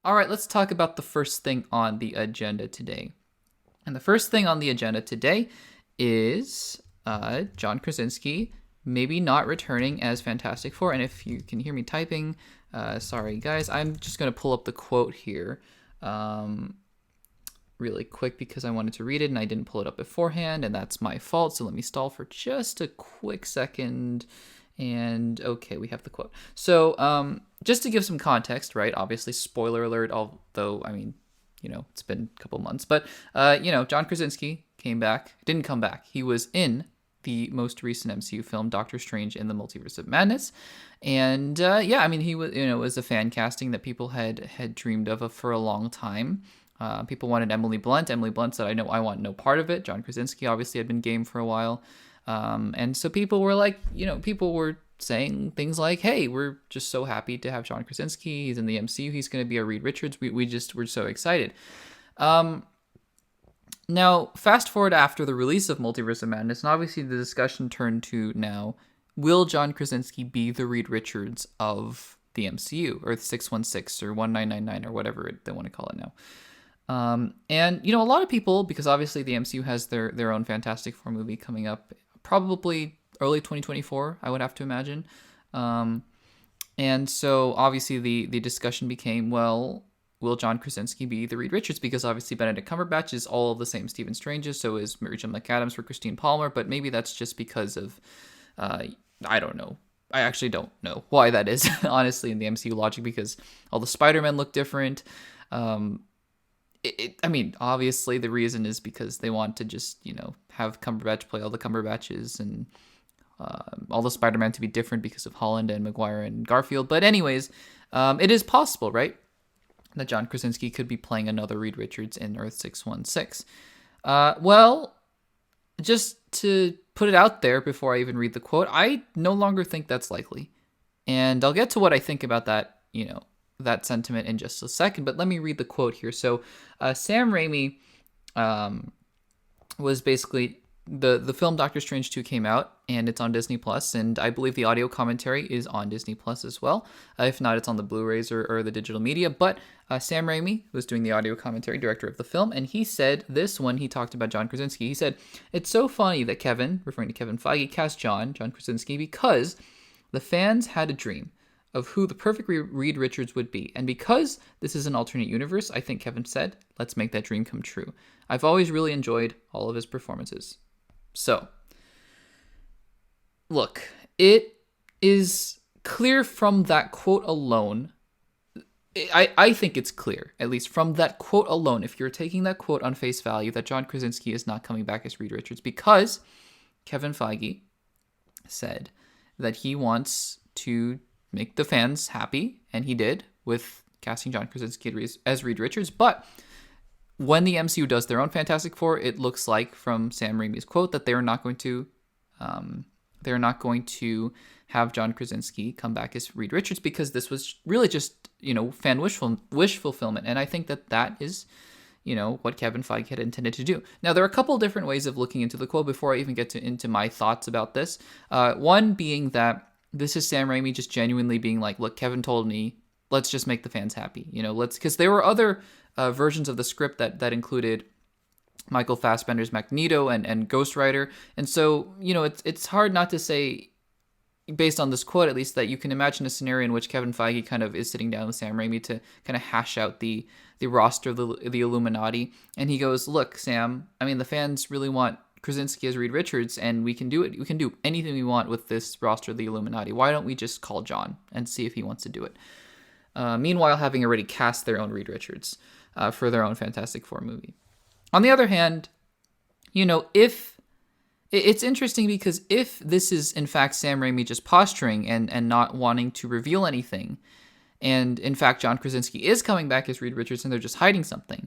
All right, let's talk about the first thing on the agenda today. And the first thing on the agenda today is John Krasinski maybe not returning as Fantastic Four. And if you can hear me typing, sorry guys, I'm just going to pull up the quote here really quick because I wanted to read it and I didn't pull it up beforehand, and that's my fault. So let me stall for just a quick second. And okay, we have the quote. So just to give some context, right? Obviously, spoiler alert, although, I mean, it's been a couple months. But, John Krasinski didn't come back. He was in the most recent MCU film, Doctor Strange in the Multiverse of Madness. And, he was, it was a fan casting that people had dreamed of for a long time. People wanted Emily Blunt. Emily Blunt said, I want no part of it. John Krasinski obviously had been game for a while. And so people were like, people were saying things like, hey, we're just so happy to have John Krasinski. He's in the MCU. He's going to be a Reed Richards. We're so excited. Now, fast forward after the release of Multiverse of Madness, and obviously the discussion turned to now, will John Krasinski be the Reed Richards of the MCU, or 616, or 1999, or whatever they want to call it now? And, a lot of people, because obviously the MCU has their own Fantastic Four movie coming up, probably early 2024, I would have to imagine. And so obviously the discussion became, well, will John Krasinski be the Reed Richards? Because obviously Benedict Cumberbatch is all of the same Stephen Strange's, so is Rachel McAdams for Christine Palmer, but maybe that's just because of, I don't know. I actually don't know why that is, honestly, in the MCU logic, because all the Spider-Men look different. Obviously the reason is because they want to just, have Cumberbatch play all the Cumberbatches and all the Spider-Man to be different because of Holland and Maguire and Garfield. But anyways, it is possible, right, that John Krasinski could be playing another Reed Richards in Earth 616. Well, just to put it out there before I even read the quote, I no longer think that's likely. And I'll get to what I think about that, that sentiment in just a second, but let me read the quote here. So Sam Raimi was basically, the film Doctor Strange 2 came out, and it's on Disney Plus, and I believe the audio commentary is on Disney Plus as well. If not, it's on the Blu-rays or the digital media. But Sam Raimi was doing the audio commentary, director of the film, and he said this when he talked about John Krasinski. He said, "It's so funny that Kevin," referring to Kevin Feige, "cast John Krasinski because the fans had a dream of who the perfect Reed Richards would be. And because this is an alternate universe, I think Kevin said, let's make that dream come true. I've always really enjoyed all of his performances." So, look, it is clear from that quote alone. I think it's clear, at least from that quote alone, if you're taking that quote on face value, that John Krasinski is not coming back as Reed Richards, because Kevin Feige said that he wants to make the fans happy, and he did with casting John Krasinski as Reed Richards. But when the MCU does their own Fantastic Four, it looks like, from Sam Raimi's quote, that they're not going to have John Krasinski come back as Reed Richards, because this was really just, fan wish fulfillment. And I think that is, what Kevin Feige had intended to do. Now, there are a couple different ways of looking into the quote before I even get into my thoughts about this. One being that this is Sam Raimi just genuinely being like, look, Kevin told me, let's just make the fans happy. Because there were other versions of the script that included Michael Fassbender's Magneto and Ghost Rider. And so, it's hard not to say, based on this quote at least, that you can imagine a scenario in which Kevin Feige kind of is sitting down with Sam Raimi to kind of hash out the roster of the Illuminati. And he goes, look, Sam, the fans really want Krasinski as Reed Richards, and we can do it. We can do anything we want with this roster of the Illuminati. Why don't we just call John and see if he wants to do it? Meanwhile, having already cast their own Reed Richards for their own Fantastic Four movie. On the other hand, if it's interesting, because if this is in fact Sam Raimi just posturing and not wanting to reveal anything, and in fact John Krasinski is coming back as Reed Richards and they're just hiding something,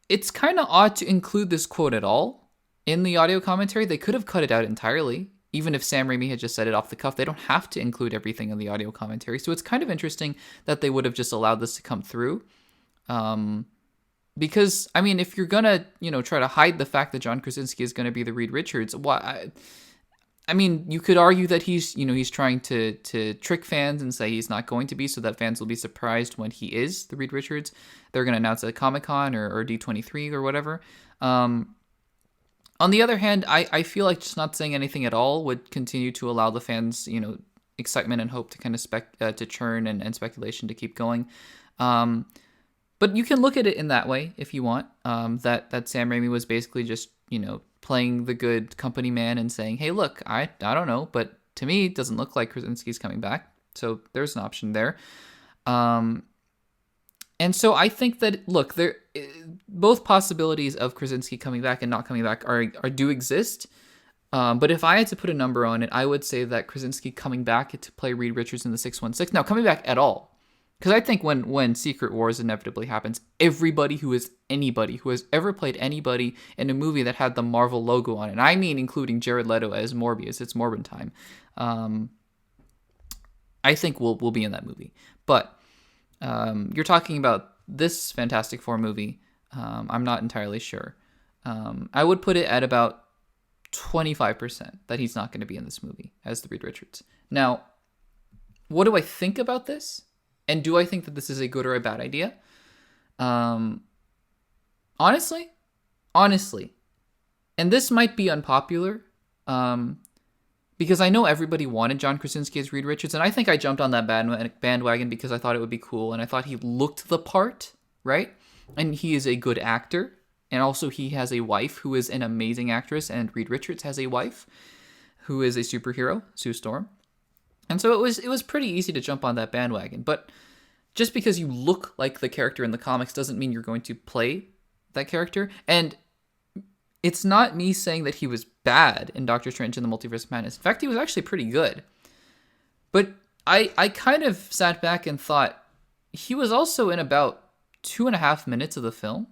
it's kind of odd to include this quote at all in the audio commentary. They could have cut it out entirely. Even if Sam Raimi had just said it off the cuff, they don't have to include everything in the audio commentary. So it's kind of interesting that they would have just allowed this to come through. Because, if you're going to, try to hide the fact that John Krasinski is going to be the Reed Richards, why? I mean, you could argue that he's trying to trick fans and say he's not going to be, so that fans will be surprised when he is the Reed Richards. They're going to announce it at Comic-Con or D23 or whatever. On the other hand, I feel like just not saying anything at all would continue to allow the fans, excitement and hope to kind of to churn and speculation to keep going. But you can look at it in that way if you want. That Sam Raimi was basically just, playing the good company man and saying, hey, look, I don't know, but to me, it doesn't look like Krasinski's coming back. So there's an option there. And so I think that, look, both possibilities of Krasinski coming back and not coming back do exist. But if I had to put a number on it, I would say that Krasinski coming back to play Reed Richards in the 616. Now, coming back at all. Because I think when Secret Wars inevitably happens, anybody who has ever played anybody in a movie that had the Marvel logo on it, and I mean including Jared Leto as Morbius, it's Morbin time, I think we'll be in that movie. But you're talking about this Fantastic Four movie. I'm not entirely sure. I would put it at about 25% that he's not going to be in this movie as the Reed Richards. Now, what do I think about this? And do I think that this is a good or a bad idea? Honestly, and this might be unpopular, because I know everybody wanted John Krasinski as Reed Richards, and I think I jumped on that bandwagon because I thought it would be cool, and I thought he looked the part, right? And he is a good actor, and also he has a wife who is an amazing actress, and Reed Richards has a wife who is a superhero, Sue Storm. And so it was pretty easy to jump on that bandwagon. But just because you look like the character in the comics doesn't mean you're going to play that character. And it's not me saying that he was bad in Doctor Strange in the Multiverse of Madness. In fact, he was actually pretty good. But I kind of sat back and thought he was also in about 2.5 minutes of the film.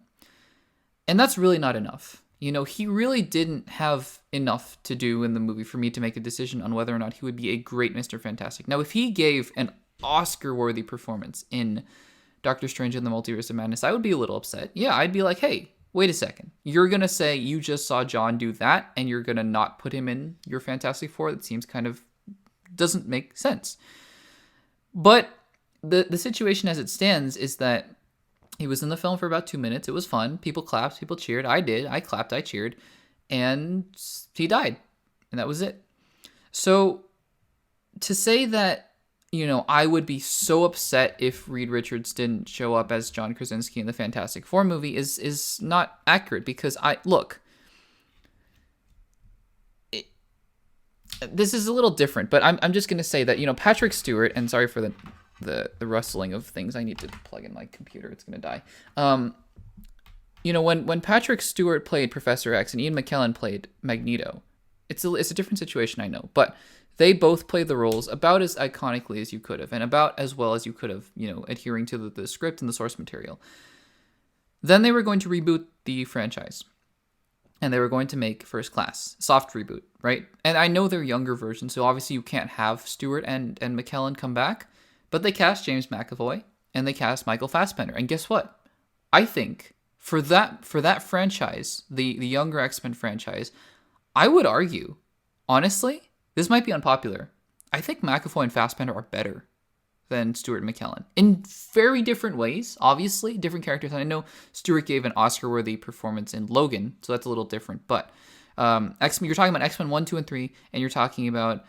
And that's really not enough. He really didn't have enough to do in the movie for me to make a decision on whether or not he would be a great Mr. Fantastic. Now, if he gave an Oscar-worthy performance in Doctor Strange in the Multiverse of Madness, I would be a little upset. Yeah, I'd be like, hey, wait a second. You're going to say you just saw John do that, and you're going to not put him in your Fantastic Four? That seems kind of doesn't make sense. But the situation as it stands is that he was in the film for about 2 minutes. It was fun. People clapped. People cheered. I did. I clapped. I cheered. And he died. And that was it. So to say that, I would be so upset if Reed Richards didn't show up as John Krasinski in the Fantastic Four movie is not accurate, because this is a little different, but I'm just going to say that, Patrick Stewart, and sorry for the rustling of things. I need to plug in my computer. It's going to die. When Patrick Stewart played Professor X and Ian McKellen played Magneto, it's a different situation, I know, but they both played the roles about as iconically as you could have, and about as well as you could have, adhering to the script and the source material. Then they were going to reboot the franchise, and they were going to make First Class, soft reboot, right? And I know they're younger versions, so obviously you can't have Stewart and McKellen come back. But they cast James McAvoy, and they cast Michael Fassbender. And guess what? I think for that franchise, the younger X-Men franchise, I would argue, honestly, this might be unpopular, I think McAvoy and Fassbender are better than Stewart and McKellen. In very different ways, obviously, different characters. And I know Stewart gave an Oscar-worthy performance in Logan, so that's a little different. But X-Men, you're talking about X-Men 1, 2, and 3, and you're talking about...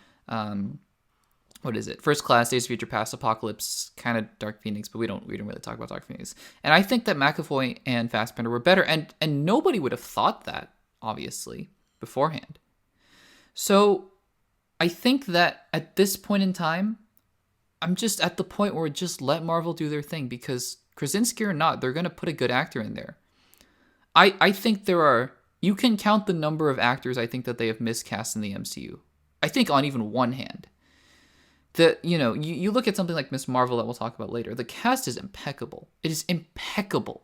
what is it? First Class, Days of Future Past, Apocalypse, kind of Dark Phoenix, but we don't really talk about Dark Phoenix. And I think that McAvoy and Fassbender were better, and nobody would have thought that, obviously, beforehand. So I think that at this point in time, I'm just at the point where just let Marvel do their thing, because Krasinski or not, they're going to put a good actor in there. I think you can count the number of actors I think that they have miscast in the MCU. I think on even one hand. You look at something like Ms. Marvel that we'll talk about later. The cast is impeccable. It is impeccable.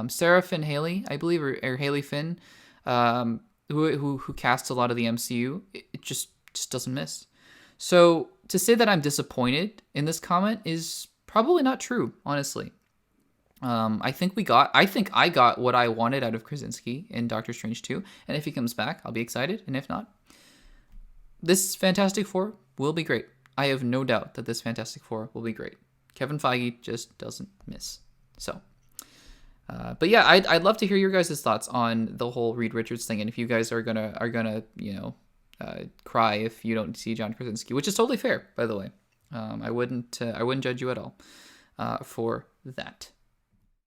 Sarah Finn Haley, I believe, or Haley Finn, who casts a lot of the MCU, it just doesn't miss. So to say that I'm disappointed in this comment is probably not true, honestly. I think I got what I wanted out of Krasinski in Doctor Strange 2, and if he comes back, I'll be excited, and if not, this Fantastic Four will be great. I have no doubt that this Fantastic Four will be great. Kevin Feige just doesn't miss. So, but yeah, I'd love to hear your guys' thoughts on the whole Reed Richards thing, and if you guys are gonna cry if you don't see John Krasinski, which is totally fair, by the way. I wouldn't judge you at all for that.